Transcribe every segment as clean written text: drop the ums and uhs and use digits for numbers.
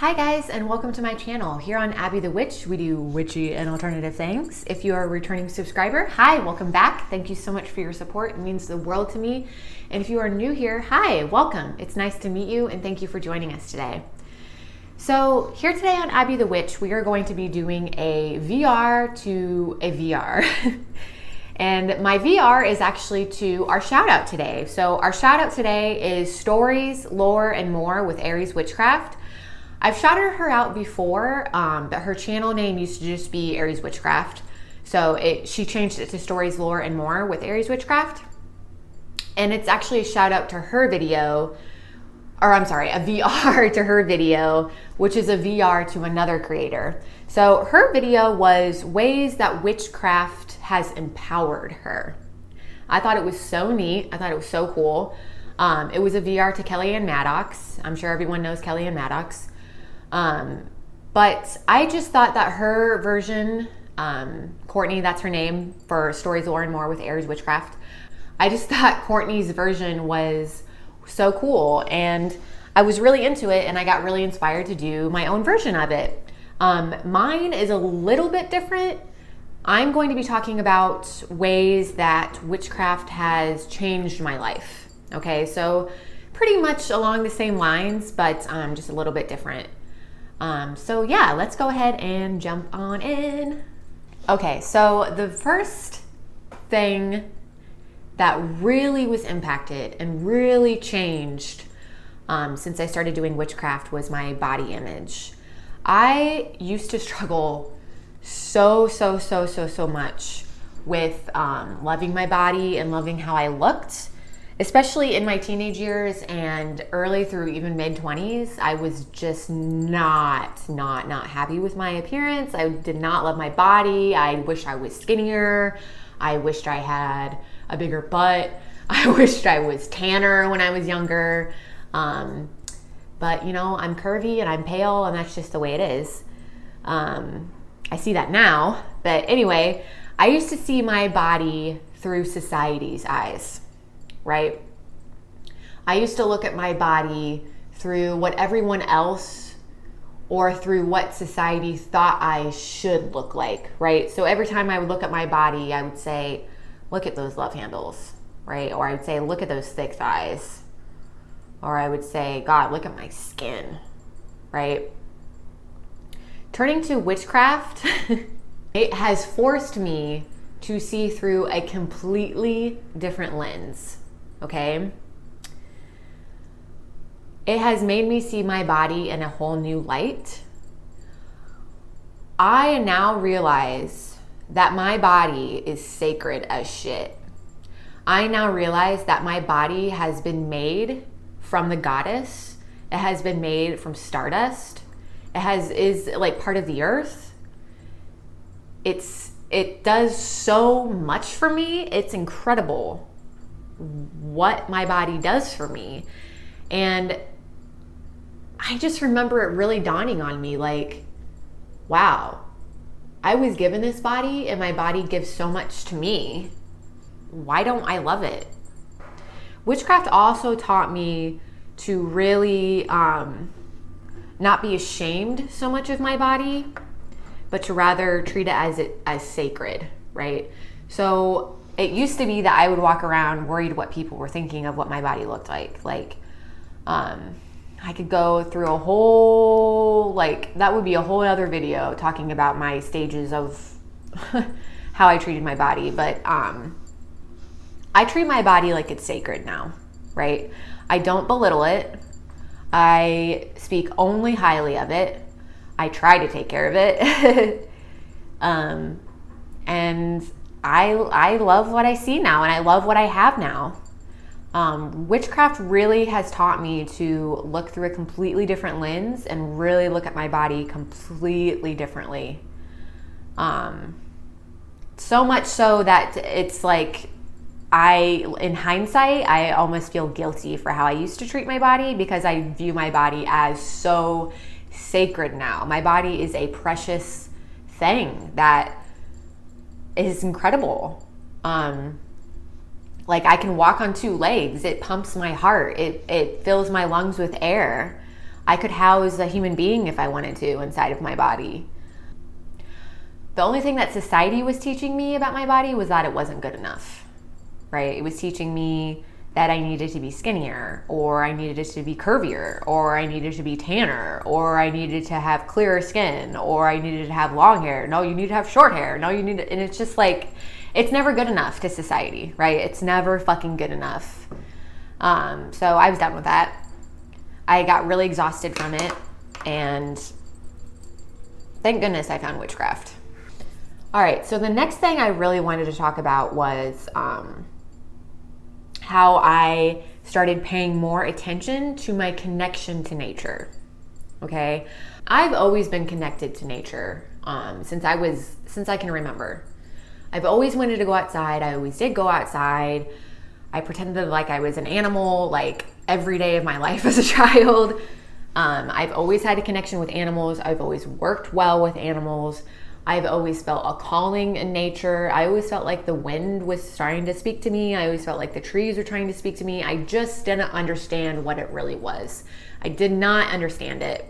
Hi guys, and welcome to my channel. Here on Abby the Witch, we do witchy and alternative things. If you are a returning subscriber, hi, welcome back. Thank you so much for your support. It means the world to me. And if you are new here, hi, welcome. It's nice to meet you and thank you for joining us today. So here today on Abby the Witch, we are going to be doing a VR to a VR. And my VR is actually to our shout out today. So our shout out today is Stories, Lore, and More with Erie's Witchcraft. I've shouted her out before, but her channel name used to just be Erie's Witchcraft. So she changed it to Stories, Lore, and More with Erie's Witchcraft. And it's actually a shout out to her video, or I'm sorry, a VR to her video, which is a VR to another creator. So her video was ways that witchcraft has empowered her. I thought it was so neat. I thought it was so cool. It was a VR to Kellyanne Maddox. I'm sure everyone knows Kellyanne Maddox. But I just thought that her version, Courtney, that's her name for Stories, Lore, and More with Erie's Witchcraft. I just thought Courtney's version was so cool and I was really into it and I got really inspired to do my own version of it. Mine is a little bit different. I'm going to be talking about ways that witchcraft has changed my life. Okay, so pretty much along the same lines, but just a little bit different. So yeah, let's go ahead and jump on in. Okay, so the first thing that really was impacted and really changed since I started doing witchcraft was my body image. I used to struggle so much with loving my body and loving how I looked. Especially in my teenage years and early through even mid-20s, I was just not happy with my appearance. I did not love my body. I wished I was skinnier. I wished I had a bigger butt. I wished I was tanner when I was younger. But you know, I'm curvy and I'm pale and that's just the way it is. I see that now. But anyway, I used to see my body through society's eyes. Right? I used to look at my body through what everyone else or through what society thought I should look like, right? So every time I would look at my body, I would say, look at those love handles, right? Or I would say, look at those thick thighs. Or I would say, God, look at my skin, right? Turning to witchcraft, it has forced me to see through a completely different lens. Okay? It has made me see my body in a whole new light. I now realize that my body is sacred as shit. I now realize that my body has been made from the goddess. It has been made from stardust. Is like part of the earth. It does so much for me. It's incredible what my body does for me. And I just remember it really dawning on me like, wow, I was given this body and my body gives so much to me. Why don't I love it? Witchcraft also taught me to really not be ashamed so much of my body, but to rather treat it as sacred, right? So it used to be that I would walk around worried what people were thinking of what my body looked like. Like, I could go through a whole, that would be a whole other video talking about my stages of how I treated my body. But I treat my body like it's sacred now, right? I don't belittle it. I speak only highly of it. I try to take care of it. And I love what I see now and I love what I have now. Witchcraft really has taught me to look through a completely different lens and really look at my body completely differently. So much so that it's like in hindsight, I almost feel guilty for how I used to treat my body because I view my body as so sacred now. My body is a precious thing that is incredible. I can walk on two legs. It pumps my heart. It fills my lungs with air. I could house a human being if I wanted to inside of my body. The only thing that society was teaching me about my body was that it wasn't good enough, right? It was teaching me that I needed to be skinnier, or I needed it to be curvier, or I needed to be tanner, or I needed to have clearer skin, or I needed to have long hair. No, you need to have short hair. No, you need to, and it's just like, it's never good enough to society, right? It's never fucking good enough. So I was done with that. I got really exhausted from it, and thank goodness I found witchcraft. All right, so the next thing I really wanted to talk about was how I started paying more attention to my connection to nature, okay? I've always been connected to nature since I can remember. I've always wanted to go outside. I always did go outside. I pretended like I was an animal like every day of my life as a child. I've always had a connection with animals. I've always worked well with animals. I've always felt a calling in nature. I always felt like the wind was starting to speak to me. I always felt like the trees were trying to speak to me. I just didn't understand what it really was. I did not understand it.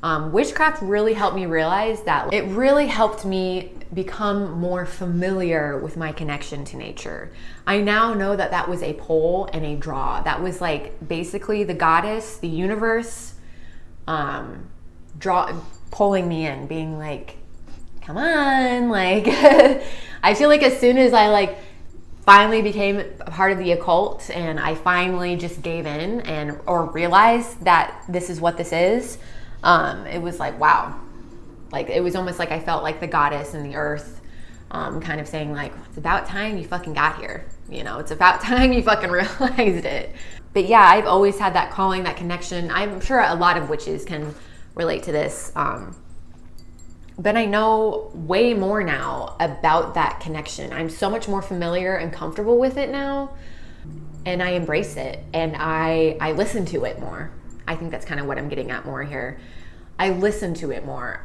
Witchcraft really helped me realize that. It really helped me become more familiar with my connection to nature. I now know that that was a pull and a draw. That was like basically the goddess, the universe, pulling me in, being like, come on, like, I feel like as soon as I like finally became a part of the occult and I finally just gave in or realized that this is what this is, it was like, wow. Like, it was almost like I felt like the goddess and the earth kind of saying like, it's about time you fucking got here. You know, it's about time you fucking realized it. But yeah, I've always had that calling, that connection. I'm sure a lot of witches can relate to this. But I know way more now about that connection. I'm so much more familiar and comfortable with it now. And I embrace it. And I listen to it more. I think that's kind of what I'm getting at more here. I listen to it more.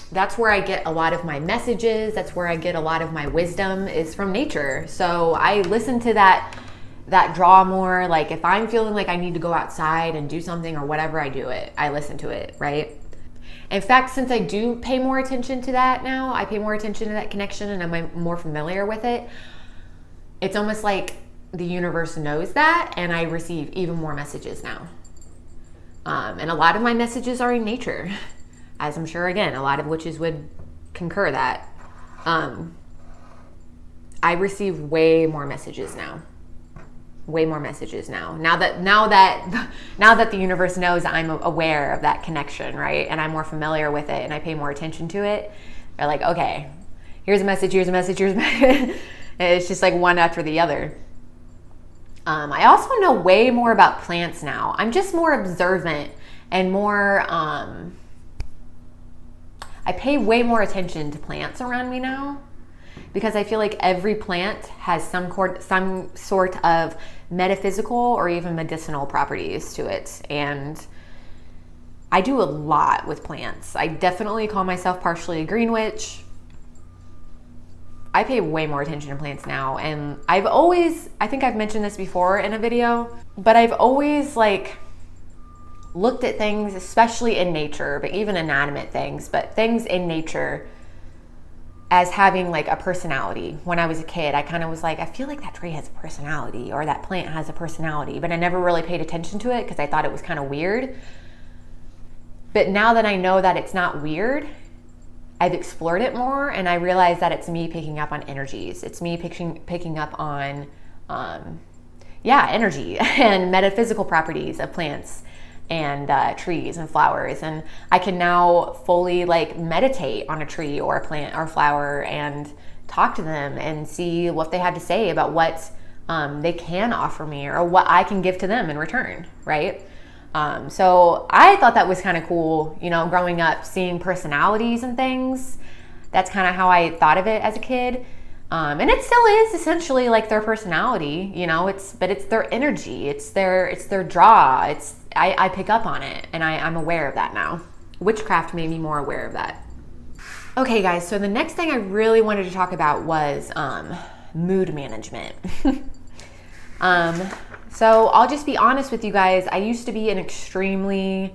That's where I get a lot of my messages. That's where I get a lot of my wisdom is from nature. So I listen to that draw more. Like if I'm feeling like I need to go outside and do something or whatever, I do it. I listen to it, right? In fact, since I do pay more attention to that now, I pay more attention to that connection and I'm more familiar with it. It's almost like the universe knows that and I receive even more messages now. And a lot of my messages are in nature, as I'm sure, again, a lot of witches would concur that. I receive way more messages now. Way more messages now. Now that the universe knows I'm aware of that connection, right? And I'm more familiar with it and I pay more attention to it. They're like, okay, here's a message, here's a message, here's a message. It's just like one after the other. I also know way more about plants now. I'm just more observant and more, I pay way more attention to plants around me now because I feel like every plant has some sort of metaphysical or even medicinal properties to it. And I do a lot with plants. I definitely call myself partially a green witch. I pay way more attention to plants now. And I think I've mentioned this before in a video, but I've always like looked at things, especially in nature, but even inanimate things, but things in nature as having like a personality. When I was a kid, I kind of was like, I feel like that tree has a personality or that plant has a personality, but I never really paid attention to it because I thought it was kind of weird. But now that I know that it's not weird, I've explored it more and I realize that it's me picking up on energies. It's me picking up on, energy and metaphysical properties of plants and trees and flowers. And I can now fully like meditate on a tree or a plant or flower and talk to them and see what they have to say about what they can offer me or what I can give to them in return, right? So I thought that was kind of cool, you know, growing up, seeing personalities and things. That's kind of how I thought of it as a kid. And it still is essentially like their personality, you know, but it's their energy. It's their draw. I pick up on it and I'm aware of that now. Witchcraft made me more aware of that. Okay guys, so the next thing I really wanted to talk about was mood management. So I'll just be honest with you guys. I used to be an extremely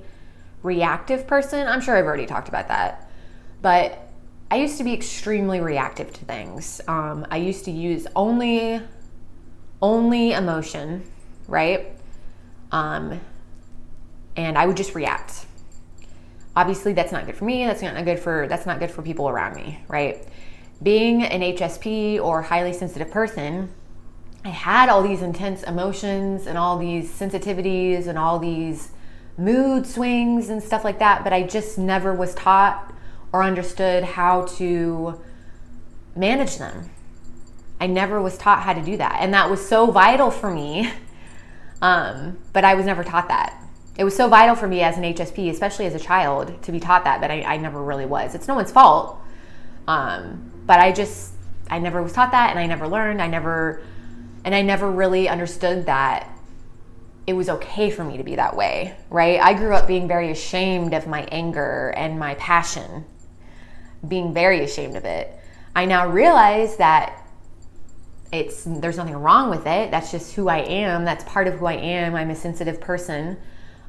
reactive person. I'm sure I've already talked about that. But I used to be extremely reactive to things. I used to use only emotion, right? And I would just react. Obviously, that's not good for me. That's not good for people around me, right? Being an HSP or highly sensitive person, I had all these intense emotions and all these sensitivities and all these mood swings and stuff like that, but I just never was taught or understood how to manage them. I never was taught how to do that. And that was so vital for me, but I was never taught that. It was so vital for me as an HSP, especially as a child, to be taught that, but I never really was. It's no one's fault, but I never was taught that, and I never learned. I never really understood that it was okay for me to be that way, right? I grew up being very ashamed of my anger and my passion, being very ashamed of it. I now realize that there's nothing wrong with it. That's just who I am. That's part of who I am. I'm a sensitive person.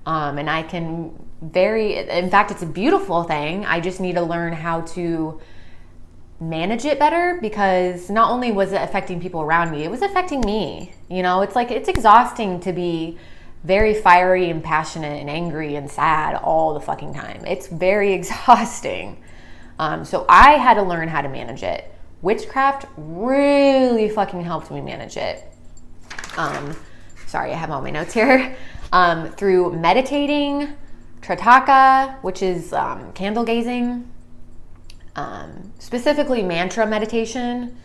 And I can in fact, it's a beautiful thing. I just need to learn how to manage it better, because not only was it affecting people around me, it was affecting me. It's exhausting to be very fiery and passionate and angry and sad all the fucking time. It's very exhausting. So I had to learn how to manage it. Witchcraft really fucking helped me manage it. Sorry, I have all my notes here. Through meditating, Trataka, which is candle gazing, specifically mantra meditation,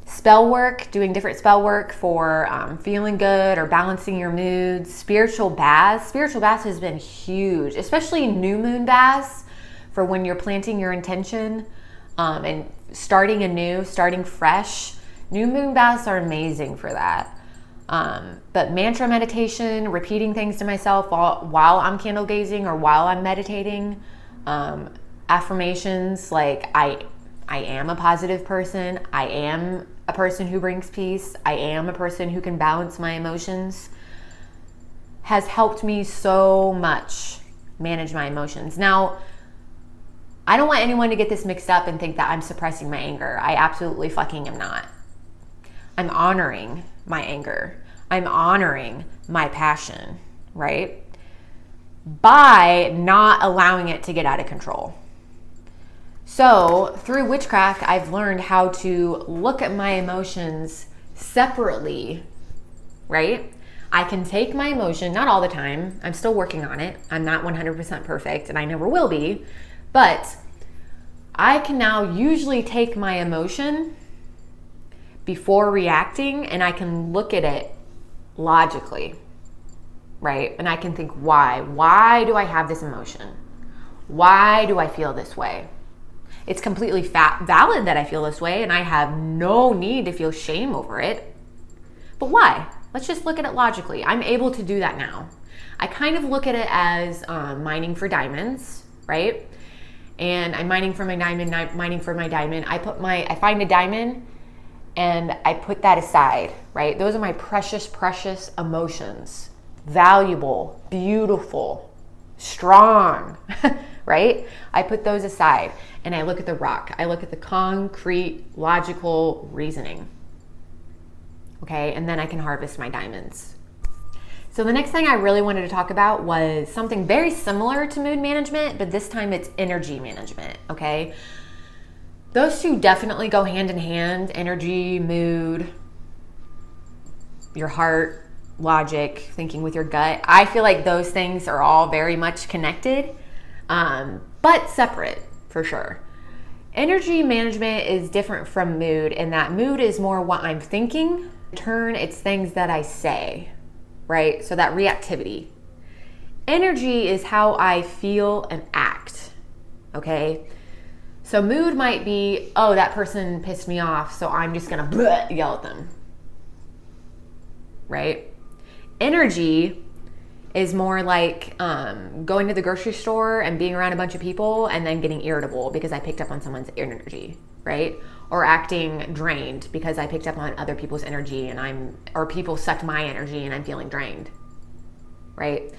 spell work, doing different spell work for feeling good or balancing your moods, spiritual baths. Spiritual baths has been huge, especially new moon baths for when you're planting your intention and starting anew, starting fresh. New moon baths are amazing for that. But mantra meditation, repeating things to myself while I'm candle gazing or while I'm meditating, affirmations like I am a positive person. I am a person who brings peace. I am a person who can balance my emotions, has helped me so much manage my emotions. Now, I don't want anyone to get this mixed up and think that I'm suppressing my anger. I absolutely fucking am not. I'm honoring my anger. I'm honoring my passion, right? By not allowing it to get out of control. So through witchcraft, I've learned how to look at my emotions separately, right? I can take my emotion, not all the time. I'm still working on it. I'm not 100% perfect, and I never will be. But I can now usually take my emotion before reacting, and I can look at it logically, right? And I can think, why? Why do I have this emotion? Why do I feel this way? It's completely valid that I feel this way, and I have no need to feel shame over it. But why? Let's just look at it logically. I'm able to do that now. I kind of look at it as mining for diamonds, right? And I'm mining for my diamond, I find a diamond and I put that aside, right? Those are my precious, precious emotions. Valuable, beautiful, strong, right? I put those aside and I look at the rock. I look at the concrete, logical reasoning. Okay, and then I can harvest my diamonds. So the next thing I really wanted to talk about was something very similar to mood management, but this time it's energy management, okay? Those two definitely go hand in hand, energy, mood, your heart, logic, thinking with your gut. I feel like those things are all very much connected, but separate for sure. Energy management is different from mood in that mood is more what I'm thinking. In turn, it's things that I say, right? So that reactivity. Energy is how I feel and act, okay? So mood might be, oh, that person pissed me off, so I'm just gonna yell at them, right? Energy is more like going to the grocery store and being around a bunch of people and then getting irritable because I picked up on someone's energy, right? Or acting drained because I picked up on other people's energy or people sucked my energy and I'm feeling drained, right?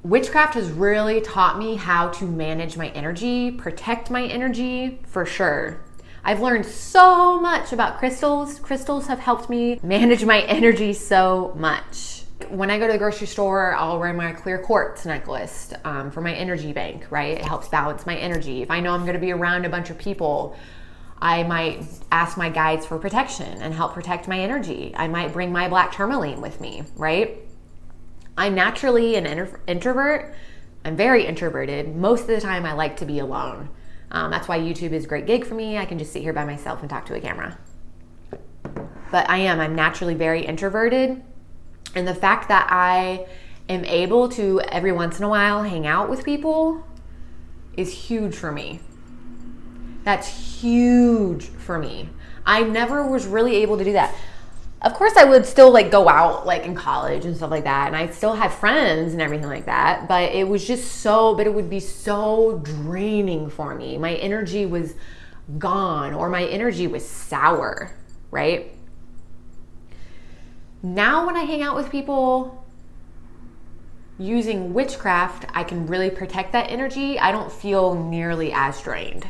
Witchcraft has really taught me how to manage my energy, protect my energy, for sure. I've learned so much about crystals. Crystals have helped me manage my energy so much. When I go to the grocery store, I'll wear my clear quartz necklace for my energy bank, right? It helps balance my energy. If I know I'm gonna be around a bunch of people, I might ask my guides for protection and help protect my energy. I might bring my black tourmaline with me, right? I'm naturally an introvert. I'm very introverted. Most of the time I like to be alone. That's why YouTube is a great gig for me. I can just sit here by myself and talk to a camera. But I'm naturally very introverted. And the fact that I am able to every once in a while hang out with people is huge for me. That's huge for me. I never was really able to do that. Of course, I would still like go out like in college and stuff like that. And I still had friends and everything like that. But it was just it would be so draining for me. My energy was gone or my energy was sour, right? Now when I hang out with people using witchcraft, I can really protect that energy. I don't feel nearly as drained,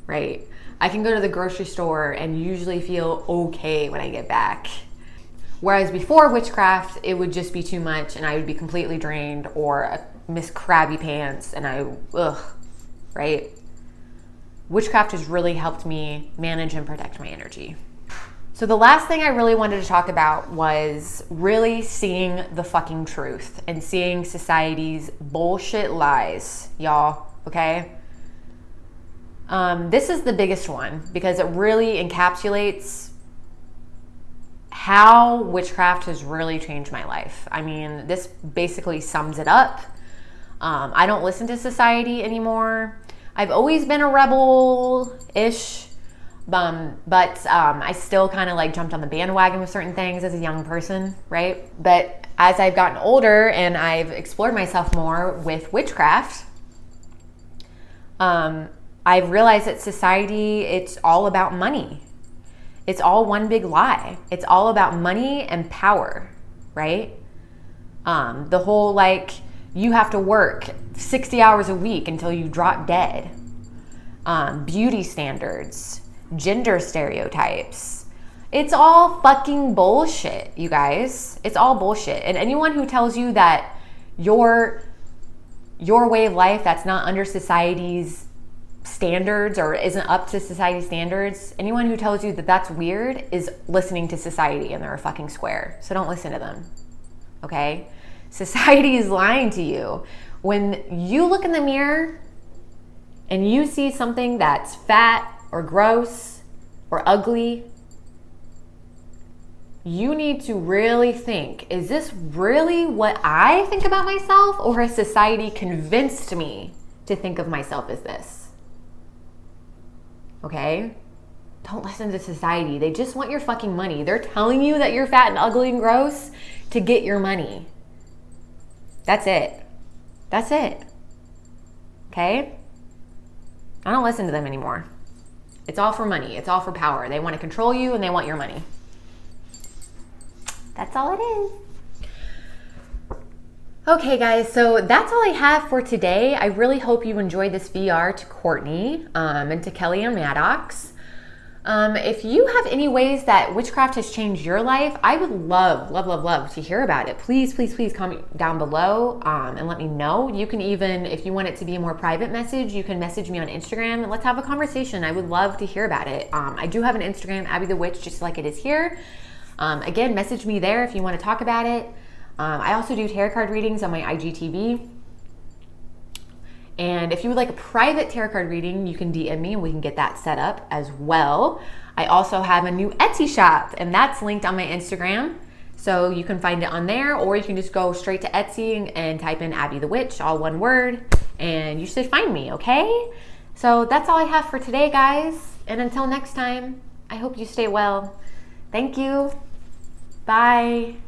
right? I can go to the grocery store and usually feel okay when I get back. Whereas before witchcraft, it would just be too much and I would be completely drained or miss Krabby Pants and right? Witchcraft has really helped me manage and protect my energy. So the last thing I really wanted to talk about was really seeing the fucking truth and seeing society's bullshit lies, y'all, okay? This is the biggest one because it really encapsulates how witchcraft has really changed my life. I mean, this basically sums it up. I don't listen to society anymore. I've always been a rebel-ish, but I still kind of like jumped on the bandwagon with certain things as a young person, right? But as I've gotten older and I've explored myself more with witchcraft, I've realized that society, it's all about money. It's all one big lie. It's all about money and power, right? The whole like, you have to work 60 hours a week until you drop dead. Beauty standards, gender stereotypes. It's all fucking bullshit, you guys. It's all bullshit. And anyone who tells you that your way of life that's not under society's standards or isn't up to society standards, anyone who tells you that that's weird is listening to society and they're a fucking square. So don't listen to them, okay? Society is lying to you. When you look in the mirror and you see something that's fat or gross or ugly, you need to really think, is this really what I think about myself, or has society convinced me to think of myself as this? Okay? Don't listen to society. They just want your fucking money. They're telling you that you're fat and ugly and gross to get your money. That's it. That's it. Okay? I don't listen to them anymore. It's all for money. It's all for power. They want to control you and they want your money. That's all it is. Okay guys, so that's all I have for today. I really hope you enjoyed this VR to Courtney and to Kelly and Maddox. If you have any ways that witchcraft has changed your life, I would love to hear about it. Please comment down below and let me know. You can even, if you want it to be a more private message, you can message me on Instagram and let's have a conversation. I would love to hear about it. I do have an Instagram, Abby the Witch, just like it is here. Again, message me there if you want to talk about it. I also do tarot card readings on my IGTV. And if you would like a private tarot card reading, you can DM me and we can get that set up as well. I also have a new Etsy shop and that's linked on my Instagram. So you can find it on there, or you can just go straight to Etsy and type in Abby the Witch, all one word, and you should find me, okay? So that's all I have for today, guys. And until next time, I hope you stay well. Thank you. Bye.